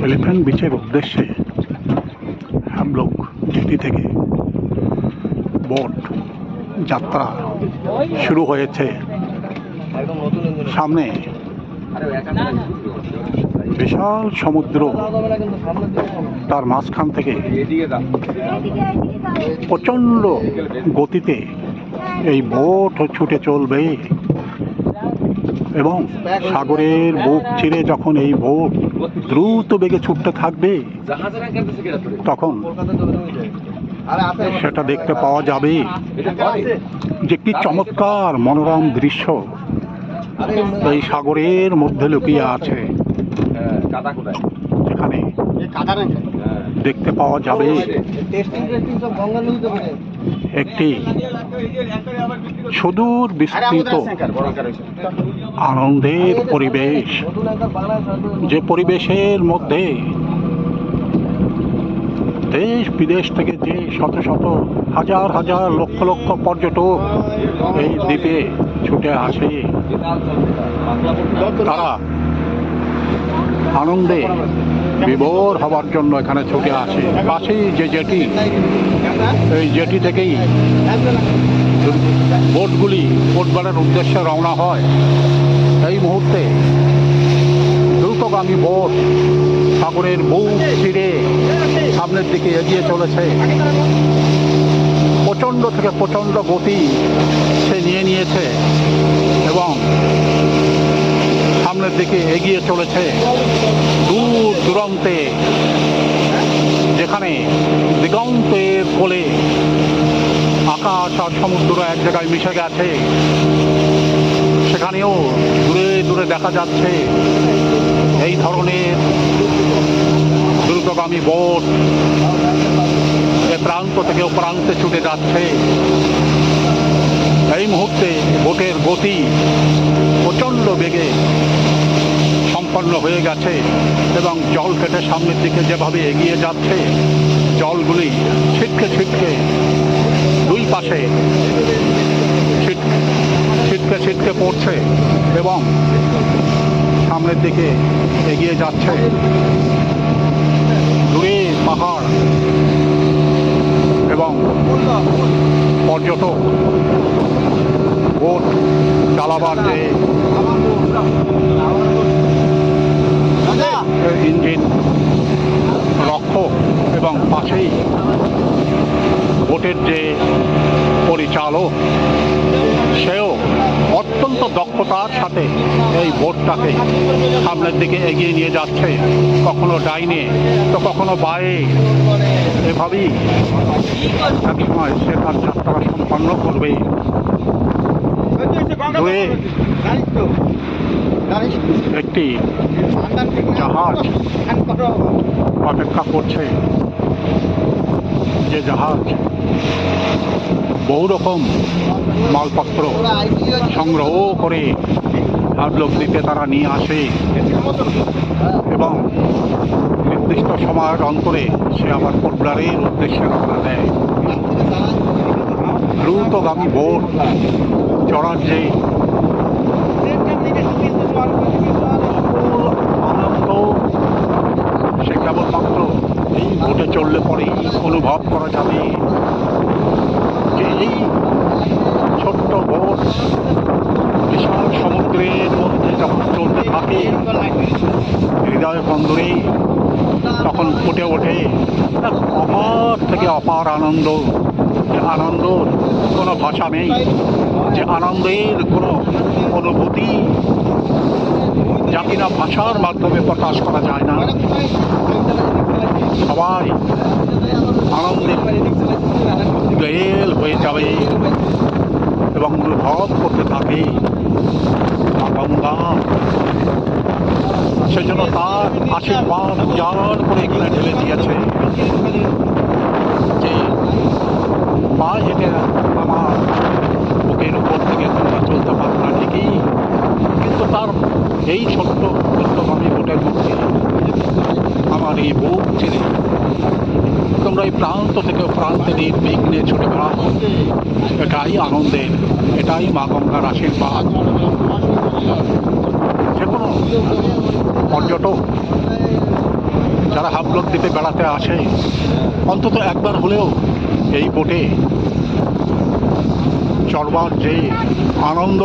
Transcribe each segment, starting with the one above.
Elephant बीचের উদ্দেশ্যে हम लोग जेटी থেকে বোট যাত্রা শুরু হয়েছে। সামনে বিশাল সমুদ্র, তার মাঝখান থেকে প্রচন্ড গতিতে এই বোট ছুটে চলবে এবং সাগরের বুক চিরে যখন এই বোট দ্রুত বেগে ছুটতে থাকবে তখন সেটা দেখতে পাওয়া যাবে যে কি চমৎকার মনোরম দৃশ্য এই সাগরের মধ্যে লুকিয়ে আছে, যেখানে দেখতে পাওয়া যাবে একটি সুদূর বিস্তৃত আনন্দের পরিবেশ, যে পরিবেশের মধ্যে দেশ বিদেশ থেকে যে শত শত হাজার হাজার লক্ষ লক্ষ পর্যটক এই দ্বীপে ছুটে আসে। তারা আনন্দে বিভোর হবার জন্য এখানে ছুটে আসে। পাশেই যে জেটি, এই জেটি থেকেই বোটগুলি ফুটবলের উদ্দেশ্যে রওনা হয়। এই মুহূর্তে দ্রুতগামী বোট সাগরের বুক চিরে সামনের দিকে এগিয়ে চলেছে। প্রচণ্ড থেকে প্রচণ্ড গতি সে নিয়ে নিয়েছে এবং সামনের দিকে এগিয়ে চলেছে। দূর দূরান্তে যেখানে দিগন্তের কোলে আকাশ আর সমুদ্র এক জায়গায় মিশে গেছে, সেখানেও দূরে দূরে দেখা যাচ্ছে এই ধরনের দ্রুতগামী বোট এ প্রান্ত থেকে ও প্রান্তে ছুটে যাচ্ছে। এই মুহূর্তে বোটের গতি প্রচণ্ড বেগে সম্পন্ন হয়ে গেছে এবং জল কেটে সামনের দিকে যেভাবে এগিয়ে যাচ্ছে, জলগুলি ছিটকে ছিটকে দুই পাশে ছিটকে ছিটকে পড়ছে এবং সামনের দিকে এগিয়ে যাচ্ছে। দূরে পাহাড় এবং পর্যটক বোট চালাবার যে ইঞ্জিন রক্ষক এবং পাশেই বোটের যে পরিচালক, সেও অত্যন্ত দক্ষতার সাথে এই বোটটাকে সামনের দিকে এগিয়ে নিয়ে যাচ্ছে, কখনো ডাইনে তো কখনো বায়ে। এভাবেই একসময় সে তার যাত্রা সম্পন্ন করবে। দূরে একটি জাহাজ অপেক্ষা করছে, যে জাহাজ বহু রকম মালপত্র সংগ্রহ করে হাবলক দ্বীপে তারা নিয়ে আসে এবং নির্দিষ্ট সময়ের অন্তরে সে আবার পোর্টব্লেয়ারের উদ্দেশ্যে রওনা দেয়। দ্রুতগামী বোট চড়ার যে আনন্দ, সে কেবলমাত্র এই বোটে চললে পরেই অনুভব করা যাবে যে এই ছোট্ট বোট বিশাল সমুদ্রের মধ্যে যখন চলতে থাকে, হৃদয় বন্দরে তখন ফুটে ওঠে এক অপার থেকে অপার আনন্দ। যে আনন্দর কোনো ভাষা নেই, যে আনন্দের কোনো অনুভূতি যা কিনা ভাষার মাধ্যমে প্রকাশ করা যায় না। সবাই আনন্দে গেল হয়ে যাবে এবং অনুভব করতে থাকে মা গঙ্গা। সেজন্য তার আশীর্বাদ উজাড় করে এখানে ঢেলে দিয়েছে যে পা হেঁটে আমার বুকের উপর থেকে তোমরা চলতে পারো না ঠিকই, কিন্তু তার এই ছোট্ট দ্রুতগামী বোটের মধ্যে আমার এই বুক ছেড়ে তোমরা এই প্রান্ত থেকে প্রান্তে নির্বিঘ্নে ছুটে বেড়াও। এটাই আনন্দের, এটাই মা গঙ্গার আশীর্বাদ। কোনো পর্যটক যারা হাবলক দ্বীপে বেড়াতে আসে অন্তত একবার হলেও এই বোটে চড়বার যে আনন্দ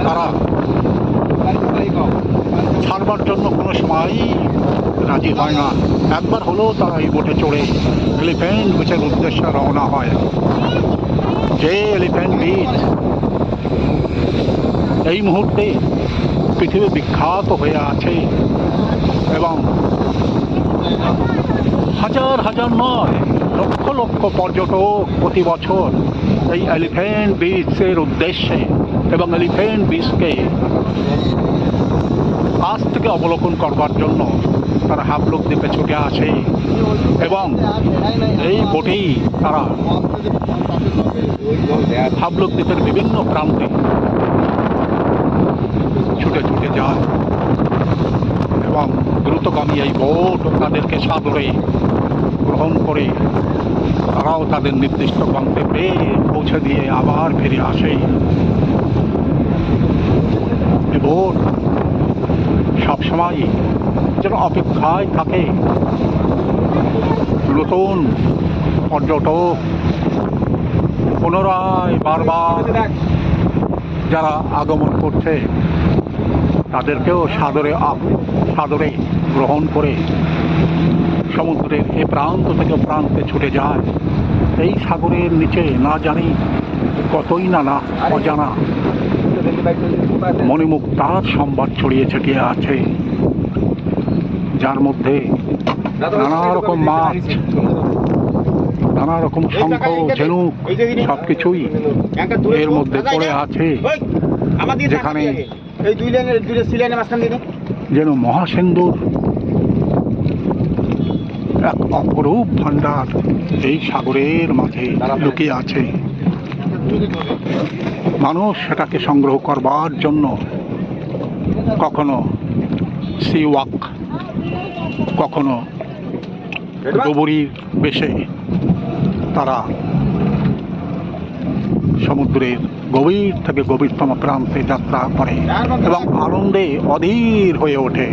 তারা ছাড়বার জন্য কোনো সময়ই রাজি হয় না। একবার হলেও তারা এই বোটে চড়ে এলিফ্যান্ট বিচের উদ্দেশ্যে রওনা হয়। যে এলিফ্যান্ট বিচ এই মুহূর্তে পৃথিবী বিখ্যাত হয়ে আছে এবং হাজার হাজার নয় লক্ষ লক্ষ পর্যটক প্রতি বছর এই এলিফ্যান্ট বিচের উদ্দেশ্যে এবং এলিফ্যান্ট বিচকে কাছ থেকে অবলোকন করবার জন্য তারা হাবলক দ্বীপে ছুটে আসে এবং এই বোটেই তারা হাবলক দ্বীপের বিভিন্ন প্রান্তে ছুটে ছুটে যায় এবং দ্রুতগামী এই বোট তাদেরকে সাদরে গ্রহণ করে তারাও তাদের নির্দিষ্ট গন্তব্যে পৌঁছে দিয়ে আবার ফিরে আসে। এই বোট সবসময় যেন অপেক্ষায় থাকে নতুন পর্যটক পুনরায় বারবার যারা আগমন করছে তাদেরকেও সাদরে গ্রহণ করে সমুদ্রের এ প্রান্ত থেকে প্রান্তে ছুটে যায়। এই সাগরের নিচে না জানি কতই না অজানা মণিমুক্তার সম্বাদ ছড়িয়ে ছিটিয়ে আছে, যার মধ্যে নানা রকম মাছ, নানা রকম শঙ্খ, ঝিনুক সবকিছুই এর মধ্যে পড়ে আছে, যেখানে যেন মহাসিন্ধুর এক অপরূপ ভান্ডার এই সাগরের মাঝে লুকিয়ে আছে। মানুষ সেটাকে সংগ্রহ করবার জন্য কখনো সি ওয়াক, কখনো ডুবুরির বেশে তারা সমুদ্রের গভীর থেকে গভীরতম প্রান্তে যাত্রা করে এবং আনন্দে অধীর হয়ে ওঠে।